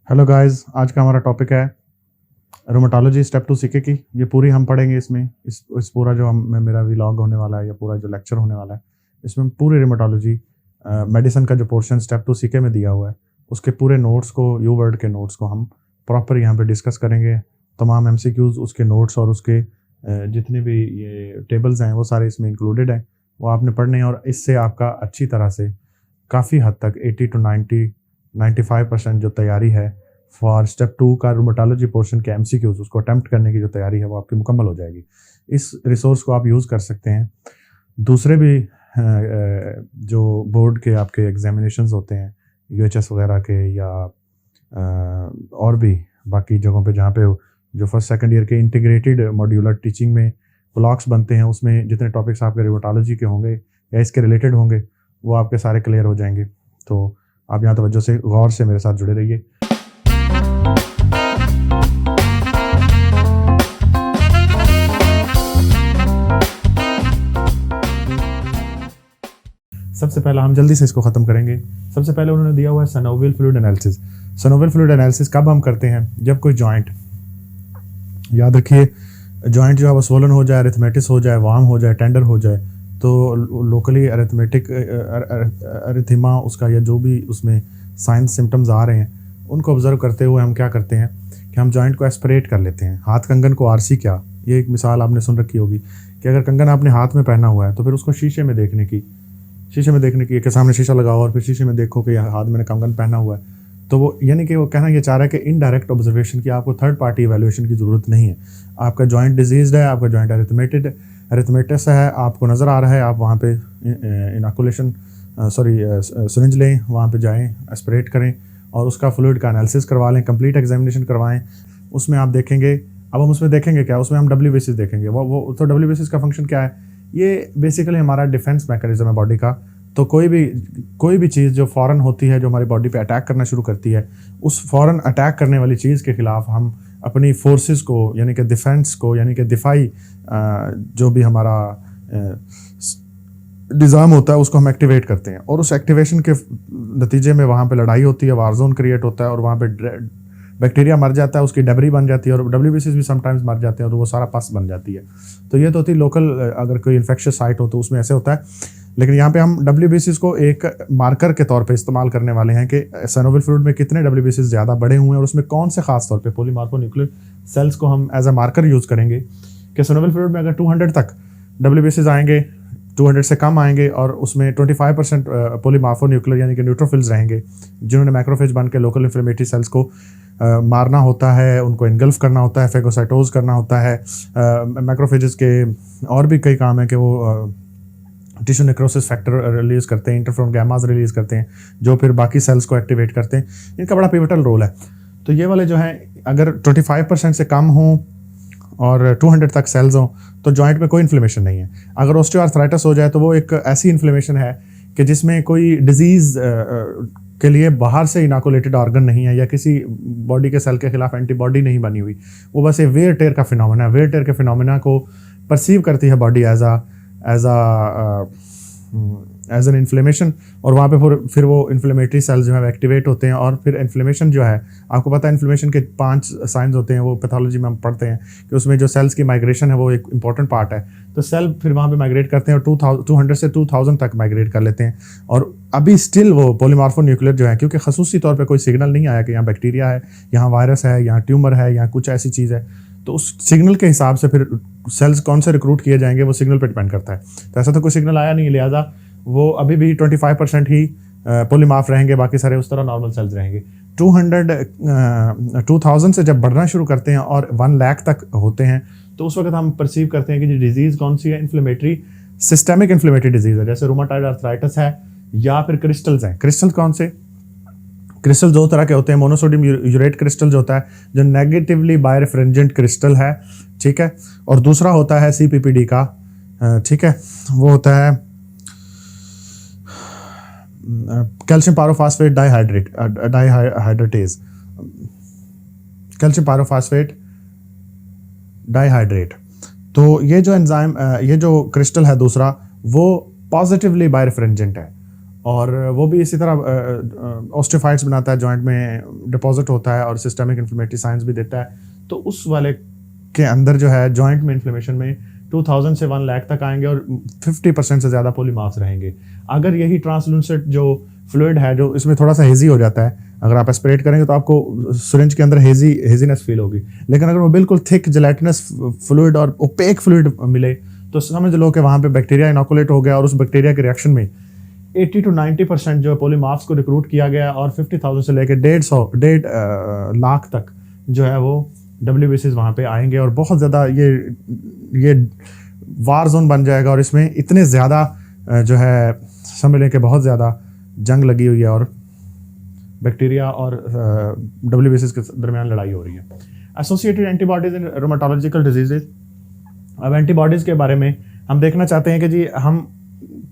Hello guys, आज का हमारा टॉपिक है रोमेटोलॉजी स्टेप टू सीके की। ये पूरी हम पढ़ेंगे इसमें। इस पूरा जो हम मेरा व्लॉग होने वाला है या पूरा जो लेक्चर होने वाला है, इसमें हम पूरी रोमेटोलॉजी मेडिसिन का जो पोर्शन स्टेप टू सीके में दिया हुआ है, उसके पूरे नोट्स को, यू वर्ड के नोट्स को हम प्रॉपर यहाँ पे डिस्कस करेंगे। तमाम एमसीक्यूज, उसके नोट्स और उसके जितने भी ये टेबल्स हैं वो सारे इसमें इंक्लूडेड हैं। वो आपने पढ़ने हैं और इससे आपका अच्छी तरह से काफ़ी हद तक 80 to 95% जो तैयारी है फॉर स्टेप 2 का रोमेटोलॉजी पोर्शन के एमसीक्यूज, उसको अटेम्प्ट करने की जो तैयारी है वो आपकी मुकम्मल हो जाएगी। इस रिसोर्स को आप यूज़ कर सकते हैं। दूसरे भी जो बोर्ड के आपके एग्जामिनेशंस होते हैं, यूएचएस वगैरह के या और भी बाकी जगहों पे जहाँ पे जो फर्स्ट सेकंड ईयर के इंटीग्रेटेड मॉड्यूलर टीचिंग में ब्लॉक्स बनते हैं, उसमें जितने टॉपिक्स आपके रोमेटोलॉजी के होंगे या इसके रिलेटेड होंगे वो आपके सारे क्लियर हो जाएंगे। तो आप यहाँ तवज्जो से गौर से मेरे साथ जुड़े रहिए। सबसे पहला हम जल्दी से इसको ख़त्म करेंगे। सबसे पहले उन्होंने दिया हुआ है सनोवियल फ्लूइड एनालिसिस। सनोवियल फ्लूइड एनालिसिस कब हम करते हैं? जब कोई जॉइंट, याद रखिए, जॉइंट जो है वो स्वोलन हो जाए, अरिथमेटिस हो जाए, वार्म हो जाए, टेंडर हो जाए, तो लोकली अरिथमेटिक अरिथीमा उसका या जो भी उसमें साइंस सिम्टम्स आ रहे हैं उनको ऑब्जर्व करते हुए हम क्या करते हैं कि हम जॉइंट को एस्पिरेट कर लेते हैं। हाथ कंगन को आरसी, क्या ये एक मिसाल आपने सुन रखी होगी कि अगर कंगन आपने हाथ में पहना हुआ है तो फिर उसको शीशे में देखने की के सामने शीशा लगाओ और फिर शीशे में देखो कि हाथ में कंगन पहना हुआ है। तो वो यानी कि वो कहना ये चाह रहा है कि इनडायरेक्ट ऑब्जर्वेशन की, आपको थर्ड पार्टी इवैल्यूएशन की ज़रूरत नहीं है। आपका जॉइंट डिजीज़ है, आपका जॉइंट अरिथमेटिस है, आपको नज़र आ रहा है, आप वहाँ पे इनोकुलेशन सिरिंज लें, वहाँ पे जाएं, एस्पिरेट करें और उसका फ्लूइड का एनालिसिस करवा लें, कंप्लीट एग्जामिनेशन करवाएं। उसमें आप देखेंगे, अब हम उसमें देखेंगे क्या, उसमें हम WBCs देखेंगे। वो तो WBCs का फंक्शन क्या है? ये बेसिकली हमारा डिफेंस मैकेनिज्म है बॉडी का। तो कोई भी चीज़ जो फ़ौरन होती है, जो हमारी बॉडी पे अटैक करना शुरू करती है, उस फ़ौरन अटैक करने वाली चीज़ के ख़िलाफ़ हम अपनी फोर्सेस को, यानी कि डिफेंस को, यानी कि दिफाई जो भी हमारा निज़ाम होता है उसको हम एक्टिवेट करते हैं। और उस एक्टिवेशन के नतीजे में वहाँ पे लड़ाई होती है, वार जोन क्रिएट होता है और वहाँ पे बैक्टीरिया मर जाता है, उसकी डेबरी बन जाती है और WBCs भी समटाइम्स मर जाते हैं और वो सारा पस बन जाती है। तो ये तो होती है लोकल, अगर कोई इन्फेक्शियस साइट हो तो उसमें ऐसे होता है। लेकिन यहाँ पे हम WBCs को एक मार्कर के तौर पे इस्तेमाल करने वाले हैं कि सनोवियल फ्लूइड में कितने WBCs ज़्यादा बड़े हुए हैं और उसमें कौन से खास तौर पे पॉलीमार्फोन्यूक्लियर सेल्स को हम एज अ मार्कर यूज़ करेंगे कि सनोवियल फ्लूइड में अगर 200 तक WBCs आएंगे, 200 से कम आएंगे और उसमें 25% पॉलीमार्फोन्यूक्लियर यानी कि न्यूट्रोफिल्स रहेंगे, जिन्होंने मैक्रोफेज बन के लोकल इन्फ्लेमेटरी सेल्स को मारना होता है, उनको इनगल्फ करना होता है, फेगोसाइटोज करना होता है। मैक्रोफेजेस के और भी कई काम है कि वो टिश्यू नेक्रोसिस फैक्टर रिलीज़ करते हैं, इंटरफ्रोन गैमास रिलीज़ करते हैं, जो फिर बाकी सेल्स को एक्टिवेट करते हैं। इनका बड़ा पिवटल रोल है। तो ये वाले जो हैं, अगर 25% से कम हों और 200 तक सेल्स हों तो जॉइंट में कोई इन्फ्लेमेशन नहीं है। अगर ऑस्टियोआर्थराइटिस हो जाए तो वो एक ऐसी इन्फ्लेमेशन है कि जिसमें कोई डिजीज़ के लिए बाहर से इनाकुलेटेड ऑर्गन नहीं है या किसी बॉडी के सेल के खिलाफ एंटीबॉडी नहीं बनी हुई, वो बस ये वेयर टेयर का फिनोमेना है। वेयर टेयर के फिनोमेना को परसीव करती है बॉडी एज एन इन्फ्लेमेशन और वहाँ पे फिर वो इन्फ्लेमेटरी सेल्स जो है एक्टिवेट होते हैं और फिर इन्फ्लेमेशन जो है, आपको पता है इन्फ्लेमेशन के 5 साइंस होते हैं, वो पैथोलॉजी में हम पढ़ते हैं कि उसमें जो सेल्स की माइग्रेशन है वो एक इंपॉर्टेंट पार्ट है। तो सेल फिर वहाँ पे माइग्रेट करते हैं और 200 से 2000 तक माइग्रेट कर लेते हैं और अभी स्टिल वो पॉलीमार्फोन्यूक्लियर जो है, क्योंकि खसूसी तौर पर कोई सिग्नल नहीं आया कि यहाँ बैक्टीरिया है, यहाँ वायरस है, यहाँ ट्यूमर है, यहाँ कुछ ऐसी चीज़ है, तो उस सिग्नल के हिसाब से फिर सेल्स कौन से रिक्रूट किए जाएंगे वो सिग्नल पे डिपेंड करता है। तो ऐसा तो कोई सिग्नल आया नहीं, लिहाजा वो अभी भी 25% ही पॉलीमार्फ रहेंगे, बाकी सारे उस तरह नॉर्मल सेल्स रहेंगे। 2000 से जब बढ़ना शुरू करते हैं और 1 लाख तक होते हैं तो उस वक्त हम परसीव करते हैं कि डिजीज़ कौन सी है, इन्फ्लेमेटरी, सिस्टेमिक इन्फ्लेमेटरी डिजीज़ है, जैसे रूमाटॉइड आर्थराइटिस है या फिर क्रिस्टल्स हैं। क्रिस्टल कौन से? क्रिस्टल 2 तरह के होते हैं। मोनोसोडियम यूरेट क्रिस्टल जो होता है, जो नेगेटिवली बायरेफ्रेंजेंट क्रिस्टल है, ठीक है, और दूसरा होता है CPPD का, ठीक है, वो होता है calcium pyrophosphate dihydrates, calcium pyrophosphate dihydrate. तो ये जो एंजाइम, ये जो क्रिस्टल है दूसरा, वो पॉजिटिवली बायरेफ्रेंजेंट है और वो भी इसी तरह ऑस्टियोफाइट्स बनाता है, जॉइंट में डिपॉजिट होता है और सिस्टमिक इन्फ्लेमेटरी साइंस भी देता है। तो उस वाले के अंदर जो है जॉइंट में इन्फ्लेमेशन में 2000 से 1 लाख तक आएंगे और 50% से ज़्यादा पोलीमार्क्स रहेंगे। अगर यही ट्रांसलूसेंट जो फ्लूइड है, जो इसमें थोड़ा सा हेजी हो जाता है, अगर आप एस्पिरेट करेंगे तो आपको सिरिंज के अंदर हेजीनेस फील होगी। लेकिन अगर वो बिल्कुल थिक जेलेटिनस फ्लूइड और ओपेक फ्लूइड मिले तो समझ लो कि वहाँ पे बैक्टीरिया इनोकुलेट हो गया और उस बैक्टीरिया के रिएक्शन में 80 to 90% जो पोलीमार्क्स को रिक्रूट किया गया और 50,000 से लेकर 1.5 लाख तक जो है वो WBCs वहाँ पे आएंगे और बहुत ज़्यादा ये वार जोन बन जाएगा। और इसमें इतने ज़्यादा जो है समझ लें कि बहुत ज़्यादा जंग लगी हुई है और बैक्टीरिया और WBCs के दरमियान लड़ाई हो रही है। Associated antibodies in rheumatological diseases. अब एंटीबॉडीज़ के बारे में हम देखना चाहते हैं कि जी हम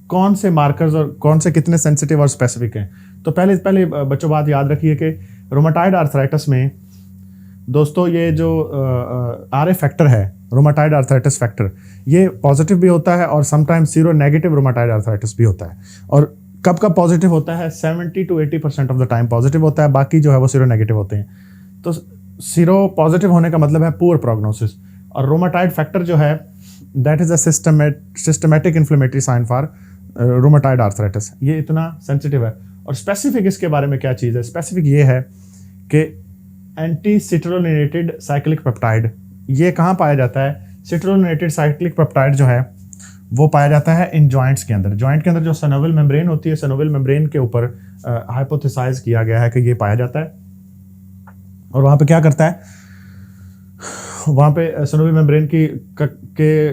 कौन से मार्कर्स और कौन से कितने सेंसिटिव और स्पेसिफिक हैं। तो पहले बच्चों बात याद रखिए कि रोमाटाइड आर्थराइटिस में दोस्तों ये जो RA फैक्टर है, रोमाटाइड आर्थराइटिस फैक्टर, ये पॉजिटिव भी होता है और समटाइम्स सीरो नेगेटिव रोमाटाइड आर्थराइटिस भी होता है। और कब कब पॉजिटिव होता है? 70 to 80% of the time positive होता है, बाकी जो है वो सीरो नेगेटिव होते हैं। तो सीरो पॉजिटिव होने का मतलब है पुअर प्रोग्नोसिस। और रोमाटाइड फैक्टर जो है that is a systematic inflammatory sign for rheumatoid arthritis. ये इतना सेंसिटिव है। और स्पेसिफिक इसके बारे में क्या चीज़ है? स्पेसिफिक ये है कि एंटी सिट्रोलिनेटेड साइक्लिक पेप्टाइड, ये कहाँ पाया जाता है? सिट्रोलिनेटेड साइक्लिक पेप्टाइड जो है वो पाया जाता है इन जॉइंट्स के अंदर। जॉइंट के अंदर जो सनोवियल मेम्ब्रेन होती है, सनोवियल मेम्ब्रेन के ऊपर हाइपोथेसाइज किया गया है कि ये पाया जाता है। और वहाँ पे क्या करता है? वहाँ पे सनोवियल मेम्ब्रेन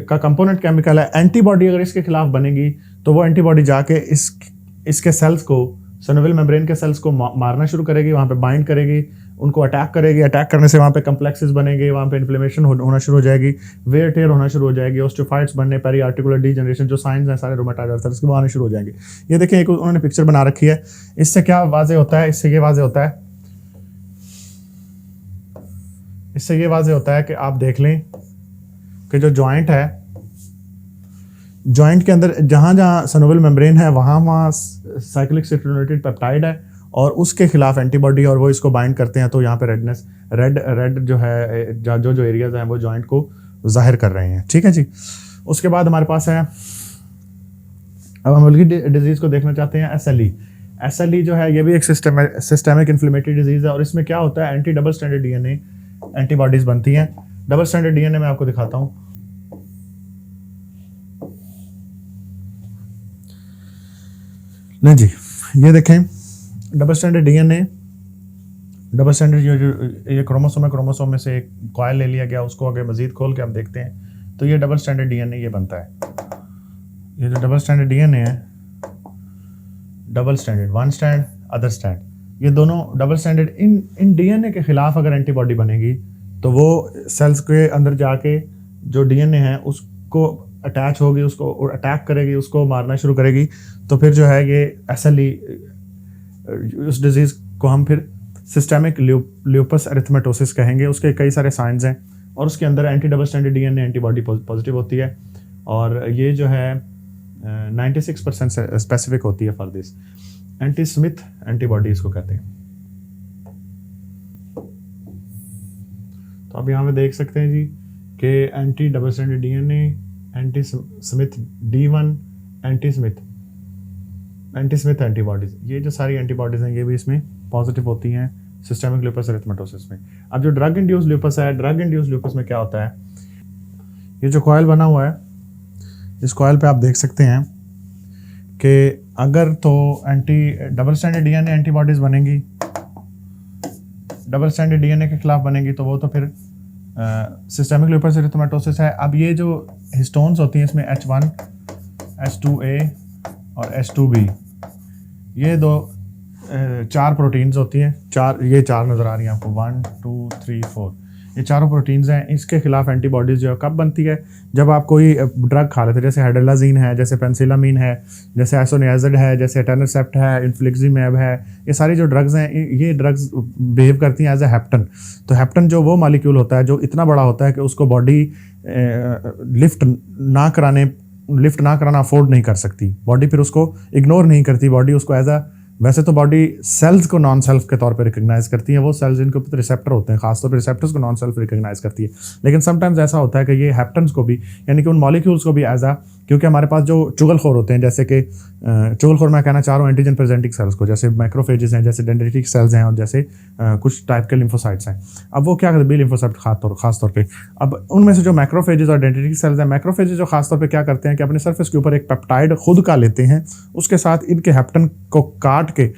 का कंपोनेंट केमिकल है। एंटीबॉडी अगर इसके खिलाफ बनेगी तो वो एंटीबॉडी जाके इसके सेल्स को, सनोवियल मेम्ब्रेन के सेल्स को मारना शुरू करेगी, वहाँ पे बाइंड करेगी, उनको अटैक करेगी। अटैक करने से वहाँ पे कम्प्लेक्सेस बनेंगे, वहाँ पे इन्फ्लेमेशन होना शुरू हो जाएगी, वेयर टेयर होना शुरू हो जाएगी, ऑस्टियोफाइट्स बनने, पेरी आर्टिकुलर डीजनरेशन, जो साइंस हैं सारे रोमाटाइड आर्थराइटिस के वो आने शुरू हो जाएंगे। ये देखें, एक उन्होंने पिक्चर बना रखी है। इससे क्या वाजे होता है? इससे ये वाजे होता है कि आप देख लें कि जो जॉइंट है, जॉइंट के अंदर जहाँ जहाँ सनोवियल मेम्ब्रेन है वहाँ साइक्लिक सिट्रोलिनेटेड पेप्टाइड है और उसके खिलाफ एंटीबॉडी, और वो इसको बाइंड करते हैं। तो यहाँ पे रेडनेस, रेड जो है, जो एरियाज हैं वो जॉइंट को जाहिर कर रहे हैं। ठीक है जी। उसके बाद हमारे पास है, अब हम अगली डिजीज़ को देखना चाहते हैं, SLE जो है ये भी एक सिस्टेमिक इन्फ्लेमेटरी डिजीज़ है। और इसमें क्या होता है? Anti double stranded DNA antibodies बनती हैं। डबल स्ट्रैंडेड DNA मैं आपको दिखाता हूँ। नहीं जी, ये देखें, डबल स्ट्रैंडेड ये क्रोमोसोम है, क्रोमोसोम में से एक कॉइल ले लिया गया, उसको आगे मजीद खोल के आप देखते हैं तो ये डबल स्ट्रैंडेड DNA ये बनता है। ये जो डबल स्ट्रैंडेड DNA है, double stranded, one strand other strand, ये दोनों डबल स्ट्रैंडेड, इन DNA के खिलाफ अगर एंटीबॉडी बनेगी तो वो सेल्स के अंदर जाके जो DNA है उसको अटैच होगी, उसको अटैक करेगी, उसको मारना शुरू करेगी। तो फिर जो है ये SLE, उस डिजीज़ को हम फिर सिस्टेमिक ल्यूपस एरिथमेटोसिस कहेंगे। उसके कई सारे साइंस हैं और उसके अंदर anti double stranded DNA antibody positive होती है और ये जो है 96% स्पेसिफिक होती है for this. Anti Smith antibody इसको कहते हैं। तो आप यहाँ पे देख सकते हैं जी कि anti double stranded DNA, anti Smith D1, anti Smith antibodies, ये जो सारी एंटीबॉडीज़ हैं ये भी इसमें पॉजिटिव होती हैं सिस्टेमिक ल्यूपस एरिथमेटोसिस में। अब जो ड्रग इंड्यूस ल्यूपस है, ड्रग इंड्यूस ल्यूपस में क्या होता है? ये जो कॉइल बना हुआ है, इस कॉइल पे आप देख सकते हैं कि अगर तो anti double stranded DNA antibodies बनेंगी, डबल स्ट्रैंडेड DNA के खिलाफ बनेंगी तो वो तो फिर सिस्टेमिक ल्यूपस एरिथमेटोसिस है। अब ये जो हिस्टोन्स होती हैं इसमें H1, H2A और H2B, ये दो 4 प्रोटीन्स होती हैं। ये चार नज़र आ रही हैं आपको, 1 2 3 4, ये चारों प्रोटीन्स हैं। इसके खिलाफ एंटीबॉडीज़ जो है कब बनती है? जब आप कोई ड्रग खा लेते हैं, जैसे हाइड्रोलाजीन है, जैसे पेनिसिलामिन है, जैसे आइसोनियाजिड है, जैसे एटेनरसेप्ट है, इन्फ्लिक्सिमैब है। ये सारी जो ड्रग्स हैं, ये ड्रग्स बिहेव करती हैं एज ए हेप्टन। तो हेप्टन जो वो मॉलिक्यूल होता है जो इतना बड़ा होता है कि उसको बॉडी लिफ्ट ना कराने लिफ्ट ना कराना अफोर्ड नहीं कर सकती, बॉडी फिर उसको इग्नोर नहीं करती, बॉडी उसको एज अ, वैसे तो बॉडी सेल्स को नॉन सेल्फ के तौर पे रिकग्नाइज करती है, वो सेल्स जिनके ऊपर रिसेप्टर होते हैं, खासतौर पर रिसेप्टर्स को नॉन सेल्फ रिकग्नाइज करती है। लेकिन समटाइम्स ऐसा होता है कि ये हैप्टन्स को भी, यानी कि उन मॉलिक्यूल्स को भी एज अ, क्योंकि हमारे पास जो चुगलखोर होते हैं, जैसे कि चुगलखोर मैं कहना चाह रहा हूँ एंटीजन प्रेजेंटिंग सेल्स को, जैसे मैक्रोफेजेस हैं, जैसे डेंड्रिटिक सेल्स हैं, और जैसे कुछ टाइप के लिम्फोसाइट्स हैं। अब वो क्या करते हैं, बी लिम्फोसाइट खासतौर पे, अब उनमें से जो मैक्रोफेजेस और डेंड्रिटिक सेल्स हैं, मैक्रोफेजेस जो खासतौर पे क्या करते हैं कि अपने सरफेस के ऊपर एक पेप्टाइड खुद का लेते हैं, उसके साथ इनके हैप्टन को काट के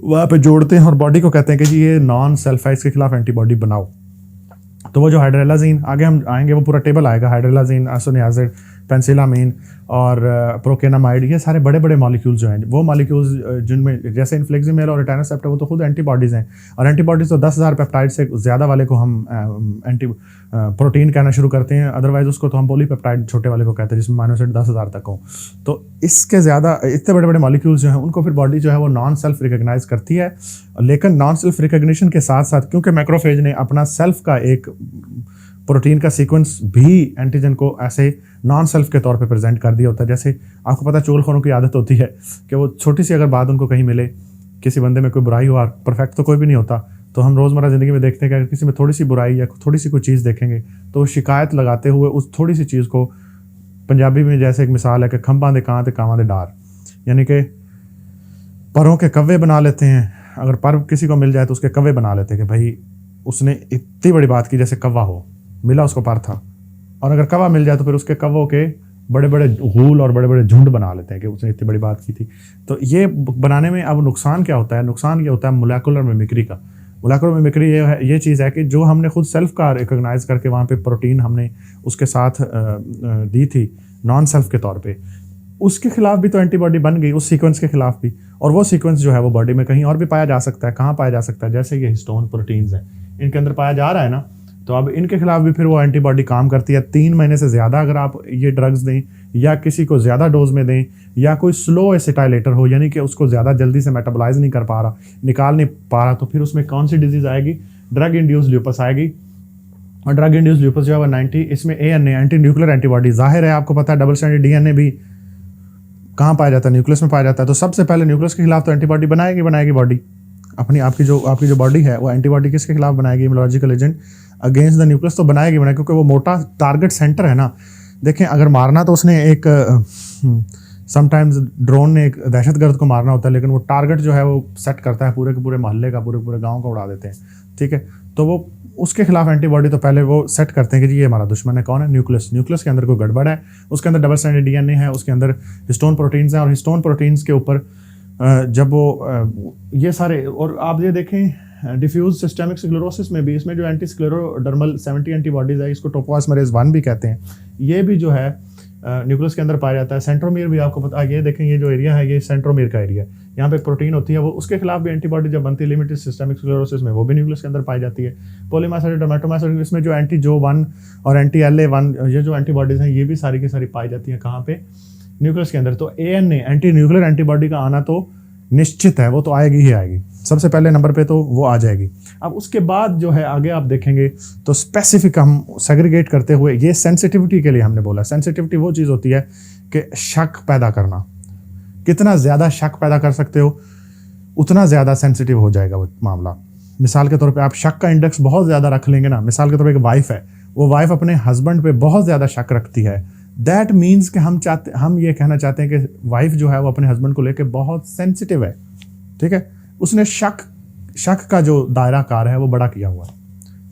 वहाँ पे जोड़ते हैं और बॉडी को कहते हैं कि जी ये नॉन सेल्फ है, इसके खिलाफ एंटीबॉडी बनाओ। तो वो जो हाइड्रेलाजीन, आगे हम आएंगे वो पूरा टेबल आएगा, हाइड्रेलाजीन, एसोनियाजिड, पेंसिलामीन और प्रोकेनामाइड, ये सारे बड़े बड़े मॉलिक्यूल्स जो हैं, वो मॉलिक्यूल्स जिनमें जैसे इन्फ्लेक्सिमेल और एटानोसेप्ट है, वो तो खुद एंटीबॉडीज़ हैं, और एंटीबॉडीज़ तो 10,000 पेप्टाइड से ज़्यादा वाले को हम एंटी प्रोटीन कहना शुरू करते हैं, अदरवाइज उसको तो हम पॉलीपेप्टाइड छोटे वाले को कहते हैं, जिसमें माइनस 10,000 तक हो। तो इसके ज़्यादा इतने बड़े बड़े मॉलिक्यूल्स जो हैं उनको फिर बॉडी जो है वो नॉन सेल्फ रिकग्नाइज करती है। लेकिन नॉन सेल्फ रिकग्निशन के साथ साथ, क्योंकि मैक्रोफेज ने अपना सेल्फ का एक प्रोटीन का सीक्वेंस भी एंटीजन को ऐसे नॉन सेल्फ के तौर पे प्रेजेंट कर दिया होता है। जैसे आपको पता है चुगलखोरों की आदत होती है कि वो छोटी सी अगर बात उनको कहीं मिले, किसी बंदे में कोई बुराई हुआ, परफेक्ट तो कोई भी नहीं होता, तो हम रोज़मर्रा ज़िंदगी में देखते हैं कि अगर किसी में थोड़ी सी बुराई या थोड़ी सी कोई चीज़ देखेंगे तो वो शिकायत लगाते हुए उस थोड़ी सी चीज़ को, पंजाबी में जैसे एक मिसाल है कि खंभा दे कां ते कावां दे डार, यानी कि परों के कव्वे बना लेते हैं। अगर पर किसी को मिल जाए तो उसके कव्वे बना लेते हैं कि भाई उसने इतनी बड़ी बात की, जैसे कव्वा हो, मिला उसको पर था, और अगर कव्वा मिल जाए तो फिर उसके कव्वों के बड़े बड़े गूल और बड़े बड़े झुंड बना लेते हैं कि उसने इतनी बड़ी बात की थी। तो ये बनाने में अब नुकसान क्या होता है, नुकसान ये होता है मोलेकुलर मिमिक्री का। मोलेकुलर मिमिक्री ये चीज़ है कि जो हमने खुद सेल्फ का रिकॉग्नाइज करके वहाँ पे प्रोटीन हमने उसके साथ दी थी नॉन सेल्फ के तौर पे, उसके खिलाफ भी तो एंटीबॉडी बन गई, उस सीक्वेंस के खिलाफ भी, और वो सीक्वेंस जो है वो बॉडी में कहीं और भी पाया जा सकता है। कहाँ पाया जा सकता है, जैसे ये हिस्टोन प्रोटीन्स हैं, इनके अंदर पाया जा रहा है ना, तो अब इनके खिलाफ भी फिर वो एंटीबॉडी काम करती है। 3 महीने से ज़्यादा अगर आप ये ड्रग्स दें या किसी को ज़्यादा डोज में दें, या कोई स्लो एसिटाइलेटर हो, यानी कि उसको ज़्यादा जल्दी से मेटाबोलाइज नहीं कर पा रहा, निकाल नहीं पा रहा, तो फिर उसमें कौन सी डिजीज़ आएगी, ड्रग इंड्यूस ल्यूपस आएगी। और ड्रग इंड्यूस ल्यूपस जो है 90, इसमें ANA एंटी न्यूक्लियर एंटीबॉडी, जाहिर है आपको पता है डबल स्ट्रैंडेड DNA भी कहाँ पाया जाता है, न्यूक्लियस में पाया जाता है। तो सबसे पहले न्यूक्लियस के खिलाफ तो एंटीबॉडी बनाएगी बॉडी, आपकी जो बॉडी है वो एंटीबॉडी किसके खिलाफ बनाएगी, immunological agent against the nucleus तो बनाएगी, क्योंकि वो मोटा टारगेट सेंटर है ना। देखें, अगर मारना तो उसने एक समटाइम्स ड्रोन ने एक दहशतगर्द को मारना होता है, लेकिन वो टारगेट जो है वो सेट करता है पूरे के पूरे मोहल्ले का, पूरे पूरे गांव का उड़ा देते हैं, ठीक है। तो वो उसके खिलाफ एंटीबॉडी तो पहले वो सेट करते हैं कि जी ये हमारा दुश्मन है, कौन है, न्यूक्लियस। न्यूक्लियस के अंदर कोई गड़बड़ है, उसके अंदर डबल स्ट्रैंडेड DNA है, उसके अंदर हिस्टोन प्रोटीन्स हैं, और हिस्टोन प्रोटीन्स के ऊपर जब वो ये सारे, और आप ये देखें डिफ्यूज सिस्टेमिक स्क्लेरोसिस में भी, इसमें जो एंटी स्क्लेरोडर्मल 70 एंटीबॉडीज़ है, इसको टोपोआइसमरेज 1 भी कहते हैं, ये भी जो है न्यूक्लियस के अंदर पाया जाता है। सेंट्रोमीर भी आपको पता, ये देखें, ये जो एरिया है ये सेंट्रोमीर का एरिया है, यहाँ पे एक प्रोटीन होती है, वो उसके खिलाफ भी एंटीबॉडी जब बनती है लिमिटेड सिस्टेमिक स्क्लेरोसिस में, वो भी न्यूक्लियस के अंदर पाई जाती है। पॉलीमाइसाइड, डर्मेटोमाइसाइड, इसमें जो एंटी जो1 और एंटी LA1 ये जो एंटीबॉडीज़ हैं, ये भी सारी की सारी पाई जाती हैं कहाँ पे, न्यूक्लियस के अंदर। तो ANA एंटी न्यूक्लियर एंटीबॉडी का आना तो निश्चित है, वो तो आएगी ही आएगी, सबसे पहले नंबर पे तो वो आ जाएगी। अब उसके बाद जो है आगे आप देखेंगे तो स्पेसिफिक हम सेग्रीगेट करते हुए, ये सेंसिटिविटी के लिए हमने बोला, सेंसिटिविटी वो चीज़ होती है कि शक पैदा करना, कितना ज़्यादा शक पैदा कर सकते हो उतना ज़्यादा सेंसिटिव हो जाएगा वो मामला। मिसाल के तौर पे आप शक का इंडेक्स बहुत ज़्यादा रख लेंगे ना, मिसाल के तौर पे एक वाइफ है, वो वाइफ अपने हस्बैंड पे बहुत ज़्यादा शक रखती है, दैट मीन्स कि हम ये कहना चाहते हैं कि वाइफ जो है वो अपने हस्बैंड को लेकर बहुत सेंसिटिव है, ठीक है। उसने शक का जो दायरा कार है वो बड़ा किया हुआ है,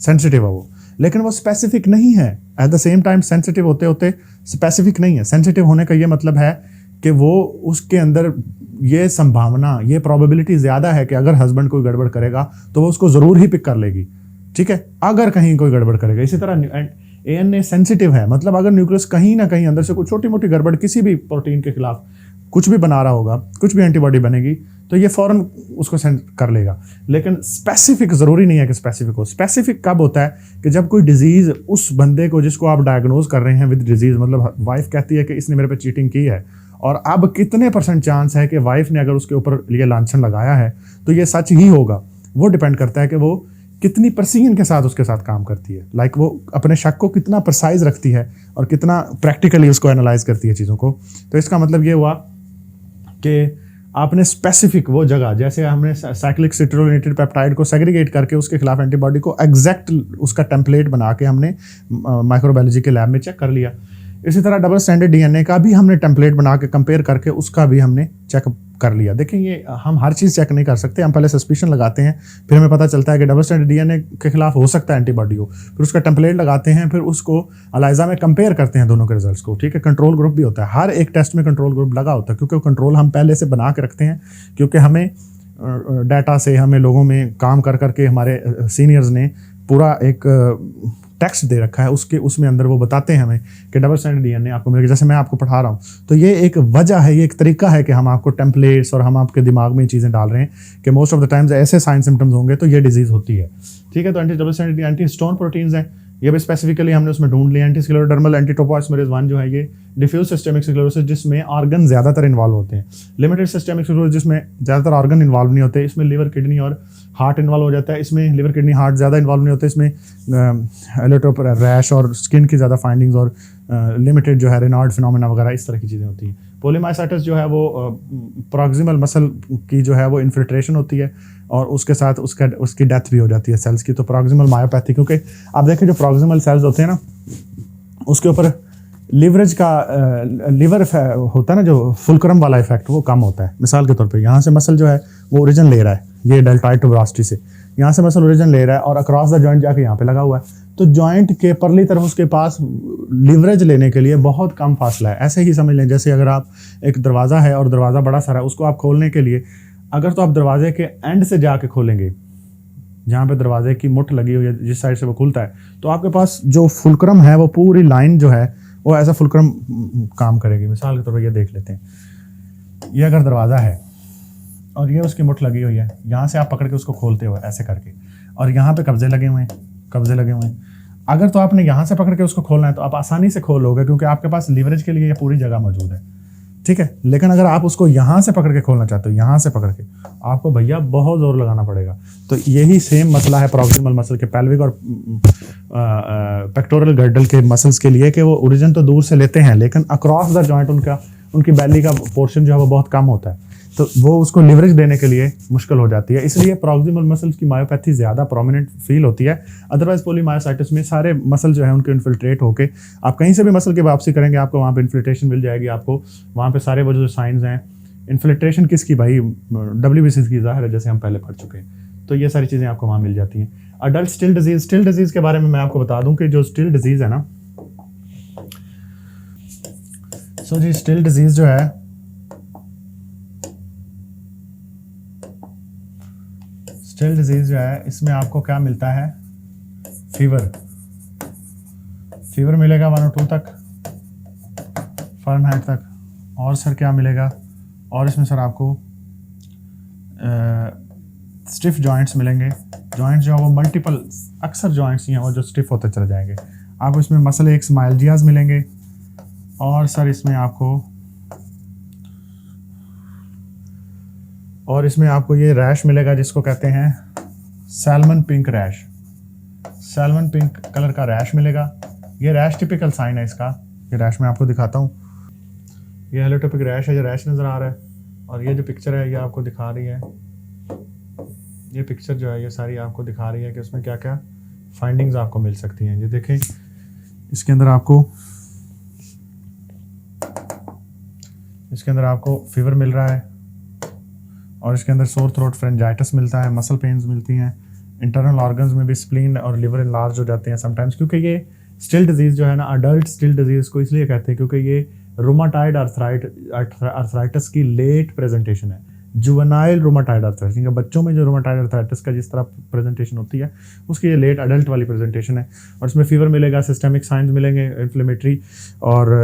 सेंसिटिव है वो, लेकिन वो स्पेसिफिक नहीं है। At the same time sensitive होते होते स्पेसिफिक नहीं है। सेंसिटिव होने का ये मतलब है कि वो उसके अंदर ये संभावना, ये प्रोबेबिलिटी ज़्यादा है कि अगर हस्बैंड कोई गड़बड़ करेगा तो वो उसको ज़रूर ही पिक कर लेगी, ठीक है, अगर कहीं कोई गड़बड़ करेगा। इसी तरह ANA सेंसिटिव है, मतलब अगर न्यूक्लियस कहीं ना कहीं अंदर से कोई छोटी मोटी गड़बड़ किसी भी प्रोटीन के खिलाफ कुछ भी बना रहा होगा, कुछ भी एंटीबॉडी बनेगी, तो ये फ़ौरन उसको सेंड कर लेगा। लेकिन स्पेसिफिक ज़रूरी नहीं है कि स्पेसिफिक हो। स्पेसिफिक कब होता है कि जब कोई डिजीज़ उस बंदे को जिसको आप डायग्नोज कर रहे हैं विद डिजीज़, मतलब वाइफ कहती है कि इसने मेरे पे चीटिंग की है, और अब कितने % चांस है कि वाइफ ने अगर उसके ऊपर ये लांछन लगाया है तो ये सच ही होगा। वो डिपेंड करता है कि वो कितनी प्रेसिजन के साथ उसके साथ काम करती है, लाइक वो अपने शक को कितना प्रिसाइज रखती है और कितना प्रैक्टिकली उसको एनालाइज करती है चीज़ों को। तो इसका मतलब ये हुआ कि आपने स्पेसिफिक वो जगह, जैसे हमने साइक्लिक सिट्रोलिनेटेड पेप्टाइड को सेग्रीगेट करके उसके खिलाफ एंटीबॉडी को एग्जैक्ट उसका टेम्पलेट बना के हमने माइक्रोबायोलॉजी के लैब में चेक कर लिया। इसी तरह डबल स्टैंडर्ड डीएनए का भी हमने टेम्पलेट बना के कंपेयर करके उसका भी हमने चेक कर लिया। देखें, ये हम हर चीज़ चेक नहीं कर सकते, हम पहले सस्पिशन लगाते हैं, फिर हमें पता चलता है कि डबल स्टैंडर्ड डीएनए के खिलाफ हो सकता है एंटीबॉडी हो, फिर उसका टेम्पलेट लगाते हैं, फिर उसको अलाइजा में कंपेयर करते हैं दोनों के रिजल्ट्स को। ठीक है, कंट्रोल ग्रुप भी होता है, हर एक टेस्ट में कंट्रोल ग्रुप लगा होता है, क्योंकि कंट्रोल हम पहले से बना के रखते हैं, क्योंकि हमें डाटा से, हमें लोगों में काम कर करके हमारे सीनियर्स ने पूरा एक टेक्स्ट दे रखा है, उसमें अंदर वो बताते हैं हमें कि डबल स्टैंडर्ड डीएनए आपको मिलेगा। जैसे मैं आपको पढ़ा रहा हूँ, तो ये एक वजह है, ये एक तरीका है कि हम आपको टेम्पलेट्स और हम आपके दिमाग में चीज़ें डाल रहे हैं कि मोस्ट ऑफ द टाइम्स ऐसे साइन सिम्टम्स होंगे तो ये डिजीज़ होती है। ठीक है, तो double standard anti histone proteins हैं, ये भी स्पेसिफिकली हमने उसमें ढूंढ लिया। एंटीस्क्लेरोडर्मल एंटीटोपोइसमेरेज 1 जो है ये डिफ्यूज सिस्टेमिक स्क्लेरोसिस, जिसमें ऑर्गन ज़्यादातर इन्वॉल्व होते हैं। लिमिटेड सिस्टेमिक स्क्लेरोसिस जिसमें ज़्यादातर ऑर्गन इन्वॉल्व नहीं होते, इसमें लिवर, किडनी और हार्ट इन्वॉल्व हो जाता है। इसमें लिवर, किडनी, हार्ट ज़्यादा इन्वॉल्व नहीं होते, इसमें एलोटोप रैश और स्किन की ज़्यादा फाइंडिंग्स और लिमिटेड जो है रेनॉल्ड फिनोमेना वगैरह इस तरह की चीज़ें होती हैं। पोलीमाइसाइटिस जो है वो प्रॉक्सिमल मसल की जो है वो इन्फिल्ट्रेशन होती है और उसके साथ उसकी डेथ भी हो जाती है सेल्स की। तो प्रॉक्सिमल मायोपैथी, क्योंकि आप देखें जो प्रॉक्सिमल सेल्स होते हैं ना, उसके ऊपर लिवरेज का लिवर होता है ना, जो फुलक्रम वाला इफेक्ट वो कम होता है। मिसाल के तौर पे यहाँ से मसल जो है वो ओरिजिन ले रहा है, ये डेल्टॉइड ट्यूबरोसिटी से यहाँ से मसल ओरिजिन ले रहा है और अक्रॉस द जॉइंट जाके यहाँ पे लगा हुआ है, तो जॉइंट के परली तरफ उसके पास लिवरेज लेने के लिए बहुत कम फासला है। ऐसे ही समझ लें, जैसे अगर आप एक दरवाज़ा है और दरवाज़ा बड़ा सारा है, उसको आप खोलने के लिए अगर तो आप दरवाजे के एंड से जाके खोलेंगे, जहाँ पे दरवाजे की मुठ लगी हुई है जिस साइड से वो खुलता है, तो आपके पास जो फुलक्रम है वो पूरी लाइन जो है वो ऐसा फुलक्रम काम करेगी। मिसाल के तौर पर ये देख लेते हैं, ये अगर दरवाज़ा है और ये उसकी मुठ लगी हुई है, यहाँ से आप पकड़ के उसको खोलते हो ऐसे करके, और यहाँ पे कब्जे लगे हुए हैं। अगर तो आपने यहाँ से पकड़ के उसको खोलना है तो आप आसानी से खोलोगे, क्योंकि आपके पास लीवरेज के लिए ये पूरी जगह मौजूद है। ठीक है, लेकिन अगर आप उसको यहाँ से पकड़ के खोलना चाहते हो, यहाँ से पकड़ के, आपको भैया बहुत जोर लगाना पड़ेगा। तो यही सेम मसला है प्रॉक्सिमल मसल के, पेल्विक और पेक्टोरल गर्डल के मसल्स के लिए, कि वो ओरिजिन तो दूर से लेते हैं लेकिन अक्रॉस द जॉइंट उनकी बैली का पोर्शन जो है वो बहुत कम होता है, तो वो उसको लिवरेज देने के लिए मुश्किल हो जाती है। इसलिए प्रॉक्सिमल मसल्स की मायोपैथी ज़्यादा प्रोमिनेंट फील होती है। अदरवाइज पोलीमायोसाइटिस में सारे मसल जो है उनके इन्फिल्ट्रेट होके, आप कहीं से भी मसल की वापसी करेंगे आपको वहाँ पे इन्फिल्ट्रेशन मिल जाएगी। आपको वहाँ पे सारे वो जो साइंस हैं इन्फिल्ट्रेशन किसकी, भाई WBC की ज़ाहिर है, जैसे हम पहले पढ़ चुके हैं, तो ये सारी चीज़ें आपको वहाँ मिल जाती हैं। अडल्ट स्टिल डिजीज़ के बारे में मैं आपको बता दूँ कि जो स्टिल डिजीज़ है ना, सो जी स्टिल डिजीज़ जो है, स्टिल डिजीज़ जो है इसमें आपको क्या मिलता है, फीवर मिलेगा 102 तक फ़ारेनहाइट तक, और सर क्या मिलेगा, और इसमें सर आपको स्टिफ जॉइंट्स मिलेंगे। जॉइंट्स जो है वो मल्टीपल, अक्सर जॉइंट्स ही हैं वो जो स्टिफ होते चले जाएंगे। आपको इसमें मसल एक्स माइल्जियाज मिलेंगे, और सर इसमें आपको ये रैश मिलेगा जिसको कहते हैं salmon pink rash. Salmon pink colour का रैश मिलेगा। ये रैश टिपिकल साइन है इसका, ये रैश मैं आपको दिखाता हूँ। ये हेलोटोपिक रैश है, ये रैश नज़र आ रहा है, और ये जो पिक्चर है ये आपको दिखा रही है, ये पिक्चर जो है ये सारी आपको दिखा रही है कि उसमें क्या क्या फाइंडिंग्स आपको मिल सकती हैं। ये देखें, इसके अंदर आपको फीवर मिल रहा है, और इसके अंदर सोर थ्रोट फ्रेंजाइटिस मिलता है, मसल पेन्स मिलती हैं, इंटरनल ऑर्गन्स में भी स्प्लीन और लिवर इनलार्ज हो जाते हैं समटाइम्स। क्योंकि ये स्टिल डिजीज़ जो है ना, अडल्ट स्टिल डिजीज़ को इसलिए कहते हैं क्योंकि ये रूमाटाइड अर्थराइटिस की लेट प्रेजेंटेशन है। जुवेनाइल रूमाटाइड अर्थराइटिस, क्योंकि बच्चों में जो रूमाटाइड अर्थराइटिस का जिस तरह प्रेजेंटेशन होती है उसकी ये लेट अडल्ट वाली प्रेजेंटेशन है। और इसमें फीवर मिलेगा, सिस्टमिक साइंस मिलेंगे, इन्फ्लेमेटरी और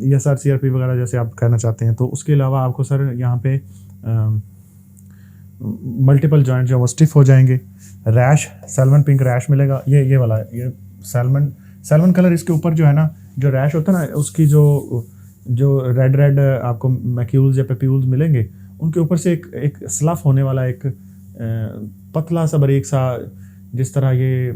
ESR CRP वगैरह जैसे आप कहना चाहते हैं। तो उसके अलावा आपको सर यहाँ पे मल्टीपल जॉइंट जो वो स्टिफ हो जाएंगे। रैश, सैल्मन पिंक रैश मिलेगा, ये वाला, ये सैल्मन कलर इसके ऊपर जो है ना, जो रैश होता है ना, उसकी जो रेड आपको मैक्यूल्स या पेप्यूल्स मिलेंगे, उनके ऊपर से एक स्लफ होने वाला एक पतला सा बारीक सा जिस तरह ये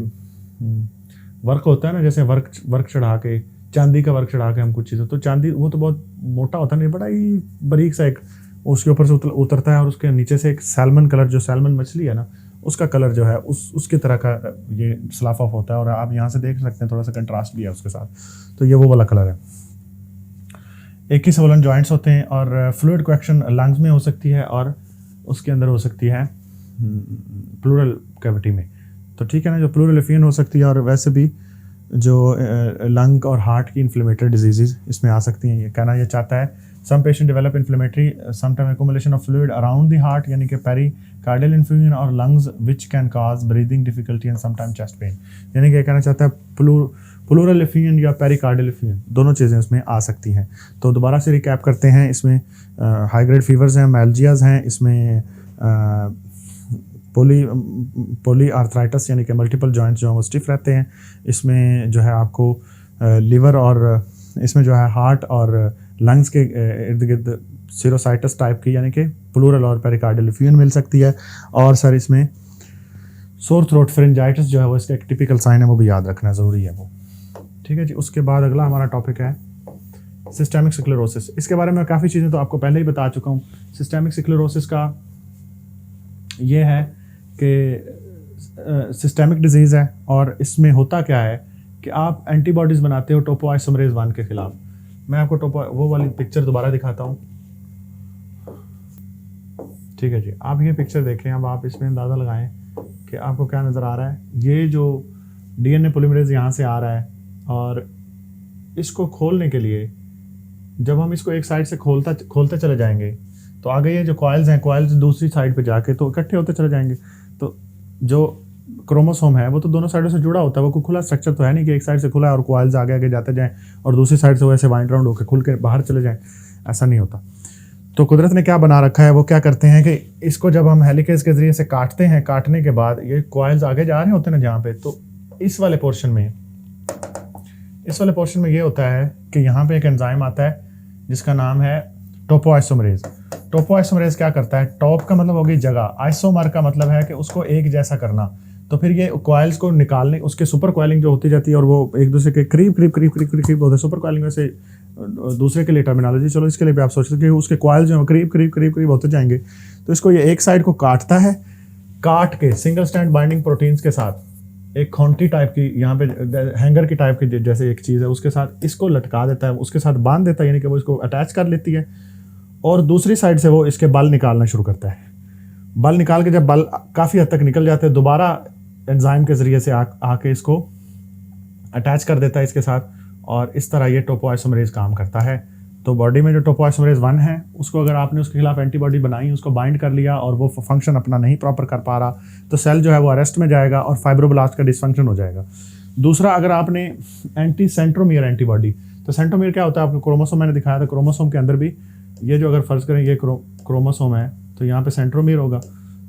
वर्क होता है ना, जैसे वर्क चढ़ा के, चांदी का वर्क चढ़ा के हम कुछ चीज़ें, तो चांदी वो तो बहुत मोटा होता नहीं, बड़ा ही बारीक सा एक उसके ऊपर से उतरता है और उसके नीचे से एक सैल्मन कलर, जो सैल्मन मछली है ना उसका कलर जो है उसके तरह का ये स्लाफ ऑफ होता है। और आप यहाँ से देख सकते हैं थोड़ा सा कंट्रास्ट भी है उसके साथ, तो ये वो वाला कलर है। एक ही स्वोलन जॉइंट्स होते हैं और फ्लूइड कोएक्शन लंग्स में हो सकती है और उसके अंदर हो सकती है प्लूरल कैविटी में। तो ठीक है ना, जो प्लूरल एफियन हो सकती है, और वैसे भी जो लंग और हार्ट की इन्फ्लेमेटरी डिजीज़ इसमें आ सकती हैं। ये कहना ये चाहता है some patient develop inflammatory sometime accumulation of fluid around the heart, यानी कि पेरिकार्डियल इन्फ्यूजन और lungs which can cause breathing difficulty and sometime chest pain. यानी कि कहना चाहता है प्लूरल एफियन या पेरिकार्डियल एफियन दोनों चीज़ें उसमें आ सकती हैं। तो दोबारा से रिकैप करते हैं, इसमें हाई ग्रेड फीवर्स हैं, मैल्जियाज हैं, इसमें पोली आर्थराइटिस यानी कि मल्टीपल जॉइंट्स जो हैं वो स्टिफ रहते हैं, इसमें जो है आपको लिवर और इसमें जो है हार्ट और लंग्स के इर्द गिर्द सिरोसाइटिस टाइप की यानी कि प्लूरल और पेरिकार्डियल एफियन मिल सकती है। और सर इसमें सोर थ्रोट फेरिंजाइटिस जो है वो इसका एक टिपिकल साइन है, वो भी याद रखना ज़रूरी है वो। ठीक है जी। उसके बाद अगला हमारा टॉपिक है सिस्टेमिक स्क्लेरोसिस। इसके बारे में काफ़ी चीज़ें तो आपको पहले ही बता चुका हूँ। सिस्टेमिक स्क्लेरोसिस का ये है कि सिस्टेमिक डिजीज़ है और इसमें होता क्या है कि आप एंटीबॉडीज़ बनाते हो टोपोआइसोमरेज 1 के ख़िलाफ़। मैं आपको वो वाली पिक्चर दोबारा दिखाता हूँ। ठीक है जी, आप ये पिक्चर देखें, अब आप इसमें अंदाज़ा लगाएं कि आपको क्या नज़र आ रहा है। ये जो डीएनए पॉलीमरेज यहाँ से आ रहा है और इसको खोलने के लिए जब हम इसको एक साइड से खोलते चले जाएंगे तो आगे ये जो कॉइल्स हैं, कॉइल्स दूसरी साइड पे जाके तो इकट्ठे होते चले जाएंगे। तो जो क्रोमोसोम है वो तो दोनों साइडों से जुड़ा होता है, वो कोई खुला स्ट्रक्चर तो है नहीं कि एक साइड से खुला है और कॉइल्स आगे आगे जाते जाएं और दूसरी साइड से वैसे वाइंड राउंड होकर खुल के बाहर चले जाएं, ऐसा नहीं होता। तो कुदरत ने क्या बना रखा है, वो क्या करते हैं कि इसको जब हम हेलिकेज के ज़रिए से काटते हैं, काटने के बाद ये कॉइल्स आगे जा रहे होते हैं ना जहाँ पे, तो इस वाले पोर्शन में ये होता है कि यहाँ पे एक एंजाइम आता है जिसका नाम है टोपोआइसोमरेज। टोपोआइसोमरेज क्या करता है, टॉप का मतलब हो गई जगह, आइसोमर का मतलब है कि उसको एक जैसा करना। तो फिर ये कॉइल्स को निकालने, उसके सुपर कॉइलिंग जो होती जाती है और वो एक दूसरे के करीब होते हैं। सुपर कॉइलिंग वैसे दूसरे के लिए टर्मिनोलॉजी, चलो इसके लिए भी आप सोच सकते हैं उसके कॉइल जो है करीब होते जाएंगे। तो इसको ये एक साइड को काटता है, काट के सिंगल स्टैंड बाइंडिंग प्रोटीन्स के साथ एक खोंटी टाइप की यहाँ पे हैंगर की टाइप की जैसे एक चीज़ है, उसके साथ इसको लटका देता है, उसके साथ बांध देता है, यानी कि वो इसको अटैच कर लेती है और दूसरी साइड से वो इसके बल निकालना शुरू करता है। बल निकाल के जब बल काफ़ी हद तक निकल जाते हैं, दोबारा एंजाइम के ज़रिए से आके इसको अटैच कर देता है इसके साथ, और इस तरह ये टोपोआइसोमरेज काम करता है। तो बॉडी में जो टोपोआइसोमरेज 1 है उसको अगर आपने उसके खिलाफ एंटीबॉडी बनाई, उसको बाइंड कर लिया और वो फंक्शन अपना नहीं प्रॉपर कर पा रहा, तो सेल जो है वो अरेस्ट में जाएगा और फाइब्रोब्लास्ट का डिसफंक्शन हो जाएगा। दूसरा, अगर आपने एंटी सेंट्रोमियर एंटीबॉडी, तो सेंट्रोमियर क्या होता है, आपको क्रोमोसोम मैंने दिखाया था, क्रोमोसोम के अंदर भी ये जो अगर फर्ज करें ये क्रोमोसोम है तो यहाँ पे सेंट्रोमियर होगा।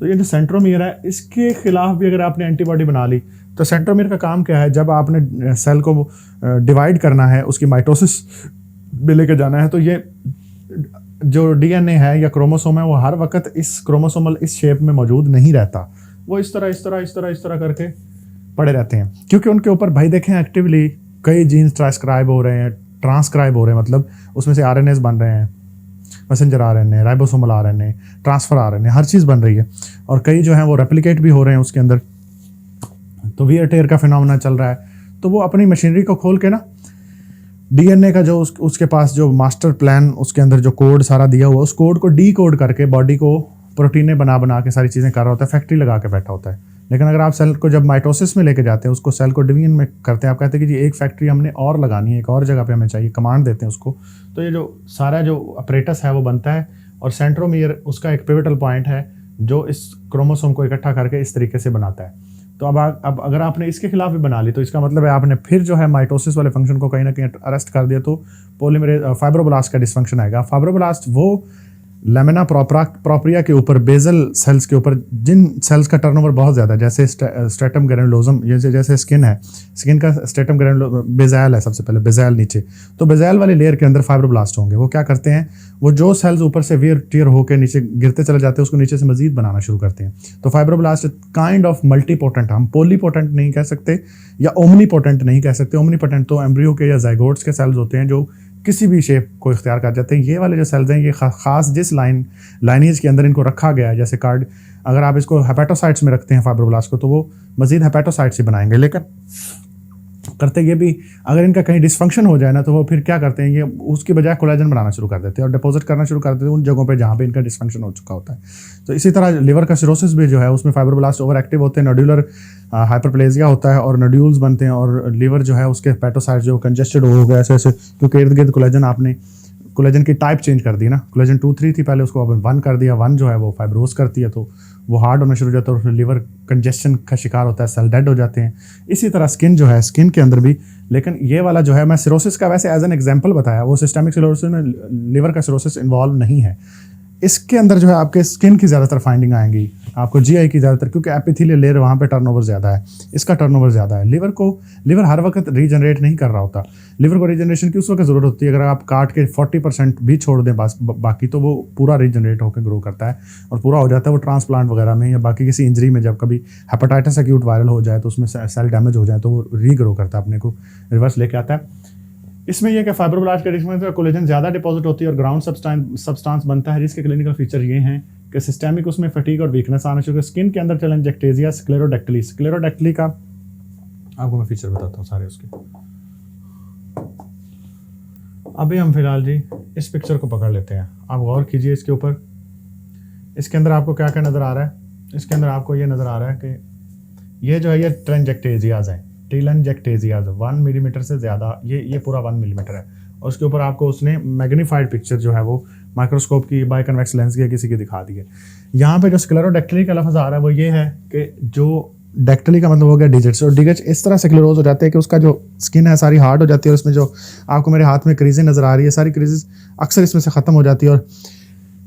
तो ये जो सेंट्रोमियर है इसके खिलाफ भी अगर आपने एंटीबॉडी बना ली, तो सेंट्रोमियर का काम क्या है, जब आपने सेल को डिवाइड करना है, उसकी माइटोसिस में लेके जाना है, तो ये जो डीएनए है या क्रोमोसोम है वो हर वक्त इस क्रोमोसोमल इस शेप में मौजूद नहीं रहता, वो इस तरह करके पड़े रहते हैं, क्योंकि उनके ऊपर भाई देखें एक्टिवली कई जीन्स ट्रांसक्राइब हो रहे हैं, मतलब उसमें से आरएनएस बन रहे हैं, messenger RNA, ribosomal RNA, transfer RNA, हर चीज़ बन रही है और कई जो हैं वो रेप्लिकेट भी हो रहे हैं उसके अंदर। तो वियर टेयर का फिनोमेना चल रहा है। तो वो अपनी मशीनरी को खोल के ना डीएनए का जो उसके पास जो मास्टर प्लान, उसके अंदर जो कोड सारा दिया हुआ, उस कोड को डी कोड करके बॉडी को प्रोटीनें बना के सारी चीज़ें कर रहा होता है, फैक्ट्री लगा के बैठा होता है। लेकिन अगर आप सेल को जब माइटोसिस में लेके जाते हैं, उसको सेल को डिवीजन में करते हैं, आप कहते हैं कि जी एक फैक्ट्री हमने और लगानी है, एक और जगह पे हमें चाहिए, कमांड देते हैं उसको, तो ये जो सारा जो अपरेटस है वो बनता है और सेंट्रोमियर उसका एक पिवटल पॉइंट है जो इस क्रोमोसोम को इकट्ठा करके इस तरीके से बनाता है। तो अब अगर आपने इसके खिलाफ भी बना ली, तो इसका मतलब है आपने फिर जो है माइटोसिस वाले फंक्शन को कहीं ना कहीं अरेस्ट कर दिया, तो पॉलीमरेज फाइब्रोब्लास्ट का डिसफंक्शन आएगा। फाइब्रोब्लास्ट वो लेमिना प्रोप्रिया के ऊपर, बेजल सेल्स के ऊपर, जिन सेल्स का टर्नओवर बहुत ज़्यादा, जैसे स्ट्रेटम ग्रैनुलोसम, जैसे स्किन है, स्किन का स्ट्रेटम बेजाइल है, सबसे पहले बेजाइल नीचे, तो बेजाइल वाली लेयर के अंदर फाइब्रोब्लास्ट होंगे। वो क्या करते हैं, वो जो सेल्स ऊपर से वियर टियर होकर नीचे गिरते चले जाते हैं उसको नीचे से मजीद बनाना शुरू करते हैं। तो फाइब्रोब्लास्ट काइंड ऑफ मल्टीपोटेंट, हम पोलीपोटेंट नहीं कह सकते या ओमनीपोटेंट नहीं कह सकते। ओमनीपोटेंट तो एम्ब्रियो के या जाइगोट्स के सेल्स होते हैं जो किसी भी शेप को इख्तियार कर जाते हैं। ये वाले जो सेल्स हैं ये खास जिस लाइनेज के अंदर इनको रखा गया है, जैसे कार्ड, अगर आप इसको हेपेटोसाइट्स में रखते हैं फाइब्रोब्लास्ट को, तो वो मजीद हेपेटोसाइट्स ही बनाएंगे। लेकिन करते ये भी, अगर इनका कहीं डिसफंक्शन हो जाए ना, तो वो फिर क्या करते हैं, ये उसकी बजाय कोलेजन बनाना शुरू कर देते हैं और डिपॉजिट करना शुरू कर देते हैं उन जगहों पे जहाँ पे इनका डिसफंक्शन हो चुका होता है। तो इसी तरह लिवर का सिरोसिस भी जो है उसमें फाइब्रोब्लास्ट ओवर एक्टिव होते हैं, नोड्यूलर हाइपरप्लेजिया होता है और नोड्यूल्स बनते हैं और लिवर जो है उसके हेपेटोसाइट्स जो कंजेस्टेड हो गए ऐसे ऐसे, क्योंकि इर्द गिर्द कोलेजन, आपने कोलेजन की टाइप चेंज कर दी ना, कोलेजन 2-3 थी पहले, उसको अब 1 कर दिया, 1 जो है वो फाइब्रोस करती है, तो वो हार्ड होना शुरू हो जाता है और फिर लिवर कंजेशन का शिकार होता है, सेल डेड हो जाते हैं। इसी तरह स्किन जो है, स्किन के अंदर भी, लेकिन ये वाला जो है, मैं सिरोसिस का वैसे एज एन एग्जांपल बताया, वो सिस्टेमिक सिरोसिस में लिवर का सिरोसिस इन्वॉल्व नहीं है। इसके अंदर जो है आपके स्किन की ज़्यादातर फाइंडिंग आएंगी, आपको जीआई की ज़्यादातर, क्योंकि एपिथेलियल लेयर वहाँ पे टर्नओवर ज़्यादा है, इसका टर्नओवर ज़्यादा है। लिवर हर वक्त रीजनरेट नहीं कर रहा होता। लिवर को रीजनरेशन की उस वक्त ज़रूरत होती है अगर आप काट के 40% भी छोड़ दें बाकी, तो वो पूरा रीजनरेट होकर ग्रो करता है और पूरा हो जाता है। वो ट्रांसप्लांट वगैरह में या बाकी किसी इंजरी में, जब कभी हेपेटाइटिस एक्यूट वायरल हो जाए तो उसमें सेल डैमेज हो जाए तो वो रीग्रो करता है, अपने को रिवर्स लेके आता है। इसमें यह कि फाइब्रोब्लास्ट के डिस्क कोलेजन ज़्यादा डिपॉजिट होती है और ग्राउंड सब्सटेंस बनता है, जिसके क्लिनिकल फीचर ये हैं कि सिस्टेमिक उसमें फटीग और वीकनेस आना शुरू। स्किन के अंदर टेलेंजेक्टेजिया, स्क्लेरोडेक्टली का आपको मैं फीचर बताता हूँ सारे उसके। अभी हम फिलहाल जी इस पिक्चर को पकड़ लेते हैं, आप गौर कीजिए इसके ऊपर। इसके अंदर आपको क्या क्या नज़र आ रहा है, इसके अंदर आपको ये नज़र आ रहा है कि ये जो है ये टेलेंजेक्टेजियाज हैं, टेलेंजेक्टेजियाज 1 मिलीमीटर से ज़्यादा, ये पूरा 1 मिलीमीटर है और उसके ऊपर आपको उसने मैग्नीफाइड पिक्चर जो है वो माइक्रोस्कोप की बायकन्वेक्स लेंस की किसी की दिखा दी है। यहाँ पे जो स्क्लेरोडेक्टली का लफ्ज़ आ रहा है वो ये है कि जो डेक्टली का मतलब हो गया डिजिट्स, और डिजिट्स इस तरह से क्लोरोज हो जाते हैं कि उसका जो स्किन है सारी हार्ड हो जाती है और उसमें जो आपको मेरे हाथ में क्रीजें नज़र आ रही है, सारी क्रीजें अक्सर इसमें से ख़त्म हो जाती है और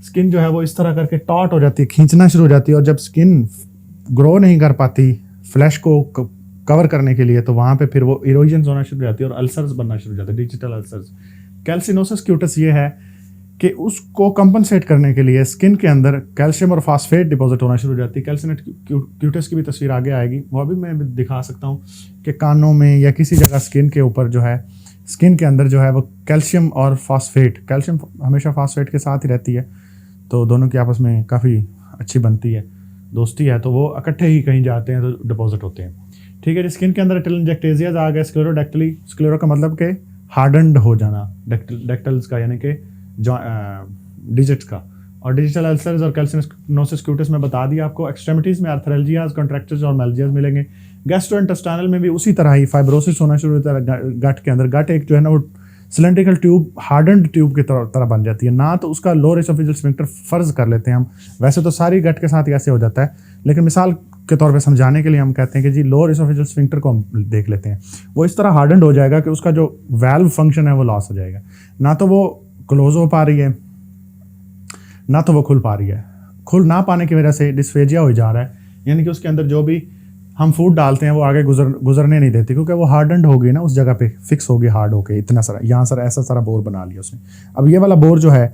स्किन जो है वो इस तरह करके टॉट हो जाती है, खींचना शुरू हो जाती है। और जब स्किन ग्रो नहीं कर पाती फ्लैश को कवर करने के लिए, तो वहाँ पे फिर वो इरोजन्स होना शुरू हो जाती है और अल्सर्स बनना शुरू हो जाते हैं, डिजिटल अल्सर्स। कैल्सिनोसिस क्यूटस ये है कि उसको कंपनसेट करने के लिए स्किन के अंदर कैल्शियम और फास्फेट डिपॉजिट होना शुरू हो जाती है। कैल्सिनेट क्यूटस की भी तस्वीर आगे आएगी, वो अभी मैं दिखा सकता हूँ कि कानों में या किसी जगह स्किन के ऊपर जो है, स्किन के अंदर जो है वो कैल्शियम और फास्फेट, कैल्शियम हमेशा फास्फेट के साथ ही रहती है, तो दोनों की आपस में काफ़ी अच्छी बनती है, दोस्ती है, तो वो इकट्ठे ही कहीं जाते हैं तो डिपॉजिट होते हैं। ठीक है, स्किन के अंदर टेलेंजेक्टेजियाज आ गए, स्क्लेरोडेक्टली, स्क्लेरो का मतलब कि हार्डन्ड हो जाना, डेक्टल्स का यानी कि डिजिट्स का, और डिजिटल अल्सर्स और कैल्सिनोसिस क्यूटस में बता दिया आपको। एक्सट्रीमिटीज़ में आर्थरेल्जियाज, कॉन्ट्रैक्चर्स और मेल्जियाज मिलेंगे। गैस्ट्रोइंटेस्टाइनल में भी उसी तरह ही फाइब्रोसिस होना शुरू होता है गट के अंदर। गट एक जो है ना वो सिलेंड्रिकल ट्यूब, हार्डन्ड ट्यूब की तरह बन जाती है ना, तो उसका लोअर एसोफेजियल स्फिंक्टर फ़र्ज कर लेते हैं हम, वैसे तो सारी गट के साथ ही ऐसे हो जाता है, लेकिन मिसाल के तौर पे समझाने के लिए हम कहते हैं कि जी लोअर एसोफेजियल स्फिंक्टर को हम देख लेते हैं। वो इस तरह हार्डन्ड हो जाएगा कि उसका जो वाल्व फंक्शन है वो लॉस हो जाएगा, ना तो वो क्लोज हो पा रही है ना तो वो खुल पा रही है। खुल ना पाने की वजह से डिस्फेजिया हो जा रहा है, यानी कि उसके अंदर जो भी हम फूड डालते हैं वो आगे गुजरने नहीं देती, क्योंकि वो हार्डन्ड हो गई ना, उस जगह पे फिक्स हो गई, हार्ड हो गई, इतना सारा यहाँ सारा ऐसा सारा बोर बना लिया उसने। अब ये वाला बोर जो है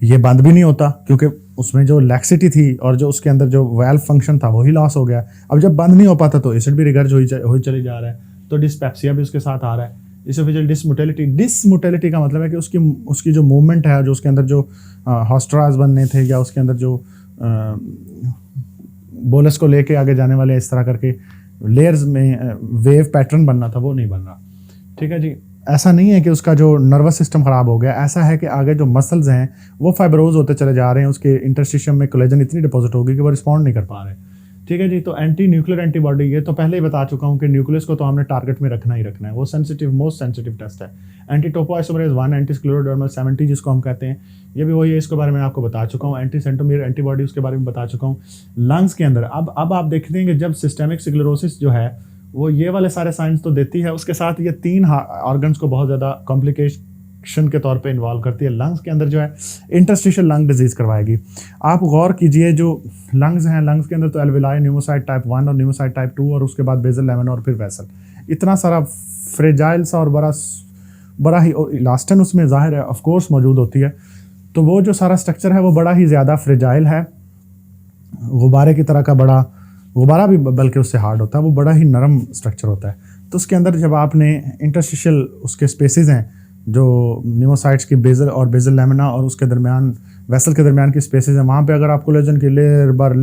ये बंद भी नहीं होता, क्योंकि उसमें जो लैक्सिटी थी और जो उसके अंदर जो वाल्व फंक्शन था वही लॉस हो गया। अब जब बंद नहीं हो पाता तो एसिड भी रिगर्ज हो चली जा रहा है, तो डिस्पेप्सिया भी उसके साथ आ रहा है। इसोफेजियल डिसमोटेलिटी का मतलब है कि उसकी जो मूवमेंट है, जो उसके अंदर जो हॉस्ट्राज बनने थे या उसके अंदर जो बोलस को लेके आगे जाने वाले इस तरह करके लेयर्स में वेव पैटर्न बनना था, वो नहीं बन रहा। ठीक है जी, ऐसा नहीं है कि उसका जो नर्वस सिस्टम ख़राब हो गया, ऐसा है कि आगे जो मसल्स हैं वो फाइब्रोज होते चले जा रहे हैं, उसके इंटरस्टिशियम में कोलेजन इतनी डिपॉजिट होगी कि वो रिस्पॉन्ड नहीं कर पा रहे। ठीक है जी, तो एंटी न्यूक्लियर एंटीबॉडी, ये तो पहले ही बता चुका हूँ कि न्यूक्लियस को तो हमने टारगेट में रखना ही रखना है, वो मोस्ट सेंसिटिव टेस्ट है। एंटी टोपोआइसोमरेज 1, एंटी स्क्लेरोडर्मल 70 जिसको हम कहते हैं, ये भी वही है, इसके बारे में आपको बता चुका हूँ। एंटी सेंटोमियर एंटीबॉडी उसके बारे में बता चुका हूँ। लंग्स के अंदर अब आप देखते हैं कि जब सिस्टेमिक स्क्लेरोसिस जो है वो ये वाले सारे साइंस तो देती है, उसके साथ ये 3 ऑर्गन्स को बहुत ज़्यादा रिस्ट्रिक्शन के तौर पे इन्वॉल्व करती है। लंग्स के अंदर जो है इंटरस्टिशियल लंग डिजीज़ करवाएगी। आप गौर कीजिए जो लंग्स हैं, लंग्स के अंदर तो एल्विलाई, न्यूमोसाइट टाइप 1 और न्यूमोसाइट टाइप 2 और उसके बाद बेसल लैमिना और फिर वेसल, इतना सारा फ्रेजाइल सा और बड़ा ही इलास्टन उसमें ज़ाहिर है ऑफ कोर्स मौजूद होती है। तो वो जो सारा स्ट्रक्चर है वो बड़ा ही ज़्यादा फ्रेजाइल है, गुब्बारे की तरह का, बड़ा गुब्बारा भी बल्कि उससे हार्ड होता है, वो बड़ा ही नरम स्ट्रक्चर होता है। तो उसके अंदर जब आपने इंटरस्टिशियल उसके स्पेसेस हैं जो न्यूमोसाइट्स की बेसल और बेसल लैमिना और उसके दरमियान वेसल के दरमियान की स्पेसेस हैं, वहाँ पे अगर आप कोलेजन की लेयर बर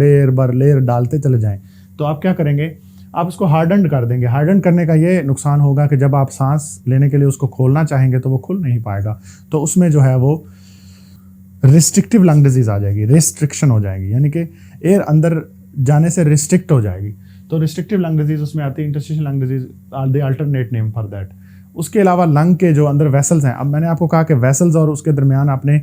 लेयर डालते चले जाएं तो आप क्या करेंगे, आप उसको हार्डन कर देंगे। हार्डन करने का ये नुकसान होगा कि जब आप सांस लेने के लिए उसको खोलना चाहेंगे तो वो खुल नहीं पाएगा, तो उसमें जो है वो रिस्ट्रिक्टिव लंग डिजीज़ आ जाएगी, रिस्ट्रिक्शन हो जाएगी, यानी कि एयर अंदर जाने से रिस्ट्रिक्ट हो जाएगी। तो रिस्ट्रिक्टिव लंग डिजीज़ उसमें आती है, interstitial lung disease are the alternate name for that. उसके अलावा लंग के जो अंदर वेसल्स हैं, अब मैंने आपको कहा कि वेसल्स और उसके दरमियान आपने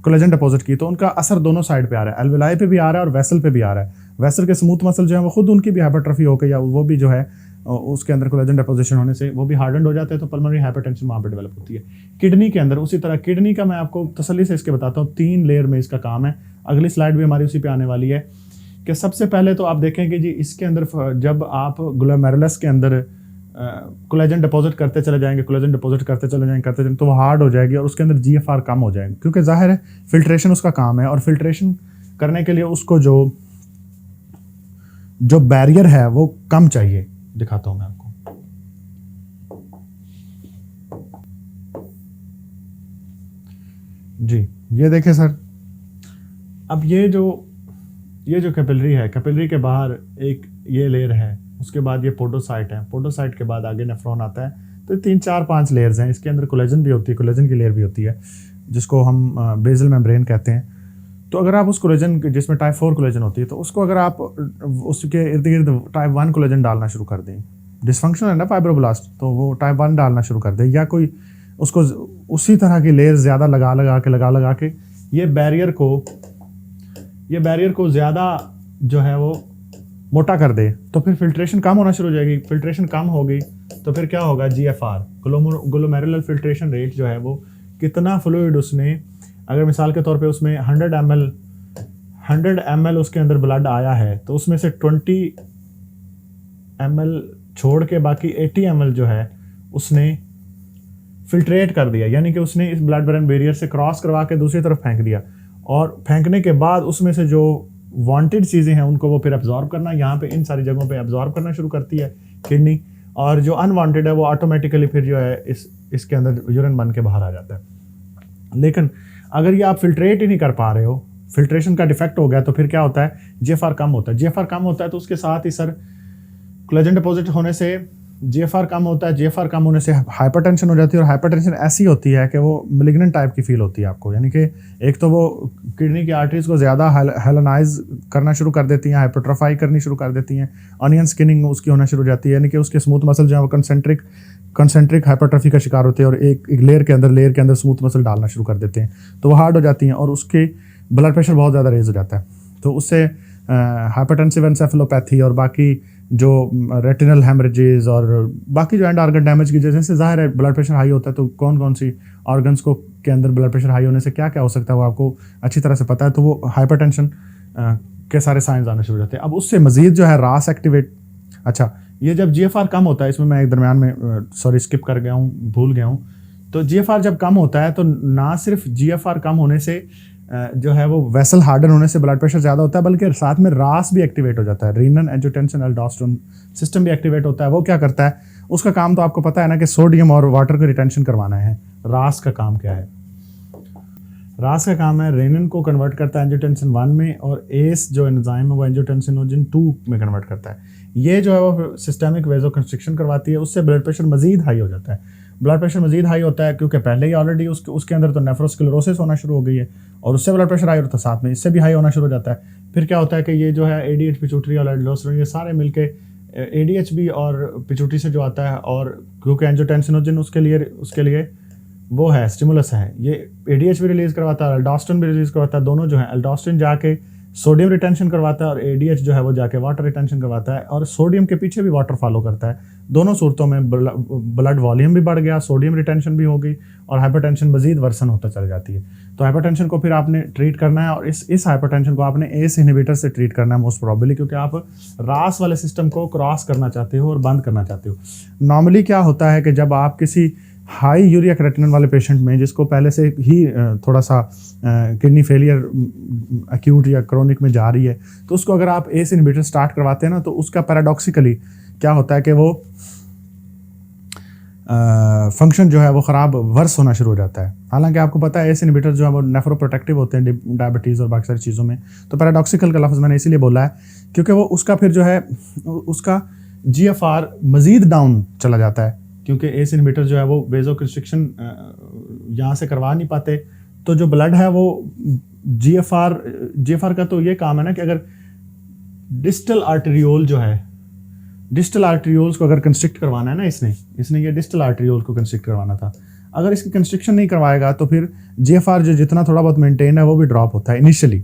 कोलेजन डिपॉजिट की तो उनका असर दोनों साइड पे आ रहा है, एल्विलाई पे भी आ रहा है और वेसल पे भी आ रहा है। वेसल के स्मूथ मसल जो है वो खुद उनकी भी हाइपरट्रफी होकर या वो भी जो है उसके अंदर कोलेजन डिपोजिशन होने से वो भी हार्डन हो जाते हैं, तो पल्मोनरी हाइपरटेंशन वहाँ पर डेवलप होती है। किडनी के अंदर उसी तरह, किडनी का मैं आपको तसल्ली से इसके बताता हूँ, 3 लेयर में इसका काम है। अगली स्लाइड भी हमारी उसी पे आने वाली है कि सबसे पहले तो आप देखेंगे जी इसके अंदर जब आप ग्लोमेरुलस के अंदर कोलेजन डिपॉजिट करते चले जाएंगे, कोलेजन डिपॉजिट करते चले जाएंगे तो वो हार्ड हो जाएगी और उसके अंदर GFR कम हो जाएगी, क्योंकि जाहिर है फिल्ट्रेशन उसका काम है और फिल्ट्रेशन करने के लिए उसको जो बैरियर है वो कम चाहिए। दिखाता हूं मैं आपको, जी ये देखें सर। अब ये जो कैपिलरी है, कैपिलरी के बाहर एक ये लेयर है, उसके बाद ये पोडोसाइट है, पोडोसाइट के बाद आगे नेफ्रॉन आता है। तो 3 4 5 लेयर्स हैं। इसके अंदर कोलेजन भी होती है, कोलेजन की लेयर भी होती है जिसको हम बेसल मेम्ब्रेन कहते हैं। तो अगर आप उस कोलेजन जिसमें टाइप 4 कोलेजन होती है, तो उसको अगर आप उसके इर्द गिर्द टाइप 1 कोलेजन डालना शुरू कर दें, डिसफंक्शन है ना फाइब्रोब्लास्ट, तो वो टाइप 1 डालना शुरू कर दें, या कोई उसको उसी तरह की लेयर ज़्यादा लगा के ये बैरियर को ज़्यादा जो है वो मोटा कर दे, तो फिर फिल्ट्रेशन कम होना शुरू हो जाएगी। फिल्ट्रेशन कम होगी तो फिर क्या होगा, GFR ग्लोमेरुलर फिल्ट्रेशन रेट जो है वो कितना फ्लूइड उसने, अगर मिसाल के तौर पे उसमें 100 ml उसके अंदर ब्लड आया है तो उसमें से 20 ml छोड़ के बाकी 80 ml जो है उसने फिल्ट्रेट कर दिया, यानी कि उसने इस ब्लड ब्रेन बैरियर से क्रॉस करवा के दूसरी तरफ फेंक दिया, और फेंकने के बाद उसमें से जो वांटेड चीज़ें हैं उनको वो फिर एब्जॉर्ब करना, यहाँ पे इन सारी जगहों पे एब्जॉर्ब करना शुरू करती है किडनी, और जो अनवांटेड है वो ऑटोमेटिकली फिर जो है इसके अंदर यूरिन बन के बाहर आ जाता है। लेकिन अगर ये आप फिल्ट्रेट ही नहीं कर पा रहे हो, फिल्ट्रेशन का डिफेक्ट हो गया, तो फिर क्या होता है, GFR कम होता है। GFR कम होता है तो उसके साथ ही सर कोलेजन डिपॉजिट होने से GFR कम होता है, GFR कम होने से हाइपरटेंशन हो जाती है, और हाइपरटेंशन ऐसी होती है कि वो मैलिग्नेंट टाइप की फील होती है आपको, यानी कि एक तो वो किडनी की आर्टरीज को ज़्यादा हेलेनाइज करना शुरू कर देती हैं, हाइपरट्रोफाई करनी शुरू कर देती हैं, ऑनियन स्किनिंग उसकी होना शुरू हो जाती है, यानी कि उसके स्मूथ मसल जो है वो कंसेंट्रिक हाइपरट्रोफी का शिकार होते हैं और एक लेयर के अंदर स्मूथ मसल डालना शुरू कर देते हैं, तो वो हार्ड हो जाती हैं और उसके ब्लड प्रेशर बहुत ज़्यादा रेज हो जाता है। तो उससे हाइपरटेंसिव एन्सेफेलोपैथी और बाकी जो रेटिनल हेमरेजेस और बाकी जो एंड ऑर्गन डैमेज की वजह से ज़ाहिर है ब्लड प्रेशर हाई होता है, तो कौन सी ऑर्गन्स को के अंदर ब्लड प्रेशर हाई होने से क्या क्या हो सकता है वो आपको अच्छी तरह से पता है। तो वो हाइपरटेंशन के सारे साइंस आने शुरू हो जाते हैं। अब उससे मज़ीद जो है रास एक्टिवेट, अच्छा ये जब GFR कम होता है, इसमें मैं एक दरमियान में स्किप कर गया हूँ, भूल गया हूँ, तो GFR जब कम होता है तो ना सिर्फ GFR कम होने से जो है वो वेसल हार्डन होने से ब्लड प्रेशर ज़्यादा होता है, बल्कि साथ में रास भी एक्टिवेट हो जाता है, रीनन एंजियोटेंसिन एल्डोस्टेरोन सिस्टम भी एक्टिवेट होता है। वो क्या करता है, उसका काम तो आपको पता है ना कि सोडियम और वाटर को रिटेंशन करवाना है। रास का काम क्या है, रास का काम है रेनिन को कन्वर्ट करता है एंजियोटेंसिन 1 में, और एस जो एंजाइम है वो एंजियोटेंसिनोजन 2 में कन्वर्ट करता है। ये जो है वो सिस्टमिक वेजोकंस्ट्रिक्शन करवाती है, उससे ब्लड प्रेशर मजीद हाई हो जाता है। ब्लड प्रेशर मजीद हाई होता है क्योंकि पहले ही ऑलरेडी उसके अंदर तो नेफ्रोस्क्लेरोसिस होना शुरू हो गई है, और उससे ब्लड प्रेशर हाई होता है, साथ में इससे भी हाई होना शुरू हो जाता है। फिर क्या होता है कि ये जो है ADH पिट्यूटरी और एल्डोस्टेरोन ये सारे मिलके ADH भी और पिट्यूटरी से जो आता है, और क्योंकि एंजियोटेंसिनोजन उसके लिए वो है स्टिमुलस है, ये ADH भी रिलीज़ करवाता है, एल्डोस्टेरोन भी रिलीज़ करवाता है। दोनों जो है एल्डोस्टेरोन जाके सोडियम रिटेंशन करवाता है और ADH जो है वो जाके वाटर रिटेंशन करवाता है, और सोडियम के पीछे भी वाटर फॉलो करता है। दोनों सूरतों में ब्लड वॉल्यूम भी बढ़ गया, सोडियम रिटेंशन भी हो गई, और हाइपरटेंशन मजीद वर्सन होता चल जाती है। तो हाइपरटेंशन को फिर आपने ट्रीट करना है, और इस हाइपरटेंशन को आपने ACE इनहिबिटर से ट्रीट करना है मोस्ट प्रोबेबली, क्योंकि आप रास वाले सिस्टम को क्रॉस करना चाहते हो और बंद करना चाहते हो। नॉर्मली क्या होता है कि जब आप किसी हाई यूरिया क्रेटिनिन वाले पेशेंट में, जिसको पहले से ही थोड़ा सा किडनी फेलियर एक्यूट या क्रोनिक में जा रही है, तो उसको अगर आप ACE इनहिबिटर स्टार्ट करवाते हैं ना, तो उसका पैराडॉक्सिकली क्या होता है कि वो फंक्शन जो है वो ख़राब वर्स होना शुरू हो जाता है। हालांकि आपको पता है ACE इनहिबिटर जो है वो नेफ्रोप्रोटेक्टिव होते हैं डायबिटीज़ और बाकी सारी चीज़ों में। तो पैराडॉक्सिकल का लफ्ज़ मैंने इसीलिए बोला है क्योंकि वो उसका फिर जो है उसका GFR मज़ीद डाउन चला जाता है, क्योंकि ACE इनहिबिटर जो है वो वेज़ोकंस्ट्रिक्शन यहाँ से करवा नहीं पाते। तो जो ब्लड है वो GFR का तो ये काम है ना कि अगर डिस्टल आर्टेरियोल जो है, डिस्टल आर्टेरियोल्स को अगर कंस्ट्रिक्ट करवाना है ना, इसने ये डिस्टल आर्टेरियोल को कंस्ट्रिक्ट करवाना था। अगर इसकी कंस्ट्रिक्शन नहीं करवाएगा तो फिर GFR जो जितना थोड़ा बहुत मेंटेन है वो भी ड्रॉप होता है इनिशियली,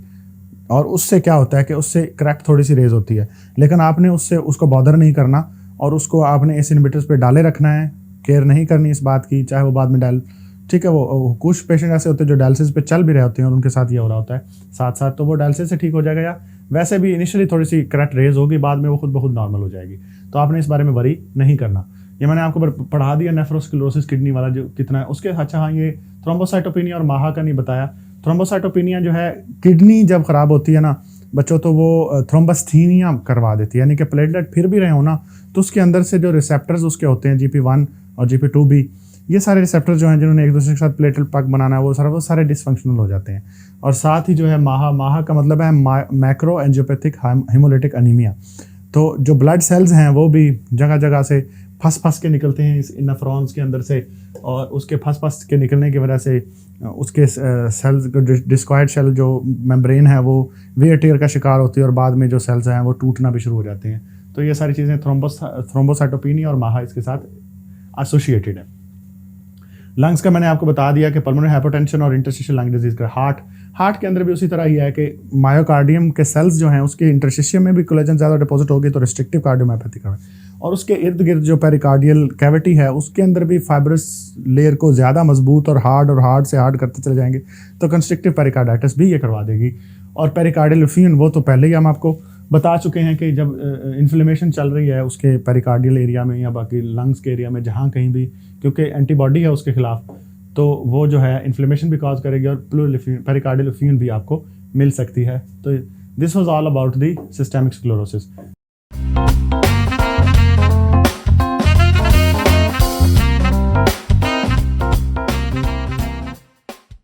और उससे क्या होता है कि उससे क्रैक थोड़ी सी रेज होती है। लेकिन आपने उसको बॉदर नहीं करना, और उसको आपने ACE इनहिबिटर्स पे डाले रखना है, केयर नहीं करनी इस बात की, चाहे वो बाद में ठीक है। वो कुछ पेशेंट ऐसे होते हैं जो डायलिसिस पे चल भी रहे होते हैं और उनके साथ ये हो रहा होता है साथ साथ, तो वो डायलिसिस से ठीक हो जाएगा, या वैसे भी इनिशियली थोड़ी सी क्रैक रेज होगी, बाद में वो खुद ब खुद नॉर्मल हो जाएगी। तो आपने इस बारे में वरी नहीं करना। ये मैंने आपको पढ़ा दिया नेफ्रोस्क्लेरोसिस किडनी वाला जो कितना है उसके। अच्छा हाँ, ये थ्रोम्बोसाइटोपिनिया और माहा का नहीं बताया। थ्रोम्बोसाइटोपिनिया जो है, किडनी जब ख़राब होती है ना बच्चों, तो वो थ्रोम्बस्थीनिया करवा देती है, यानी कि प्लेटलेट फिर भी रहे हो ना, तो उसके अंदर से जो रिसेप्टर्स उसके होते हैं GP1 और GP2B, ये सारे रिसेप्टर जो हैं जिन्होंने एक दूसरे के साथ प्लेटलेट पैक बनाना है, वो सारे डिसफंक्शनल हो जाते हैं। और साथ ही जो है माहा का मतलब है मैक्रो एंजियोपैथिक हेमोलिटिक अनीमिया। तो जो ब्लड सेल्स हैं वो भी जगह जगह से फंस के निकलते हैं इस नेफ्रॉन्स के अंदर से, और उसके फंस के निकलने की वजह से उसके सेल्स डिस्क्वायड सेल जो मेम्ब्रेन है वो वेयर टेयर का शिकार होती है, और बाद में जो सेल्स हैं वो टूटना भी शुरू हो जाते हैं। तो ये सारी चीज़ें थ्रोम्बोसाइटोपिनिया और माहा इसके साथ एसोसिएटेड है। लंग्स का मैंने आपको बता दिया कि पल्मोनरी हाइपरटेंशन और इंटरस्टिशियल लंग डिजीज का। हार्ट के अंदर भी उसी तरह ही है कि मायोकार्डियम के सेल्स जो हैं उसके इंटरस्टिशियम में भी कोलेजन ज़्यादा डिपॉजिट होगी तो रिस्ट्रिक्टिव कार्डियोमायोपैथी का, और उसके इर्द गिर्द जो पेरिकार्डियल कैविटी है उसके अंदर भी फाइब्रस लेयर को ज़्यादा मजबूत और हार्ड से हार्ड करते चले जाएंगे, तो कंस्ट्रिक्टिव पेरिकार्डाइटिस भी ये करवा देगी। और पेरिकार्डियल एफ्यूजन वो तो पहले ही हम आपको बता चुके हैं कि जब इन्फ्लेमेशन चल रही है उसके पेरिकार्डियल एरिया में या बाकी लंग्स के एरिया में जहाँ कहीं भी, क्योंकि एंटीबॉडी है उसके खिलाफ, तो वो जो है इन्फ्लेमेशन भी कॉज करेगी और पेरिकार्डियल एफ्यूजन भी आपको मिल सकती है। तो this was all about the systemic sclerosis.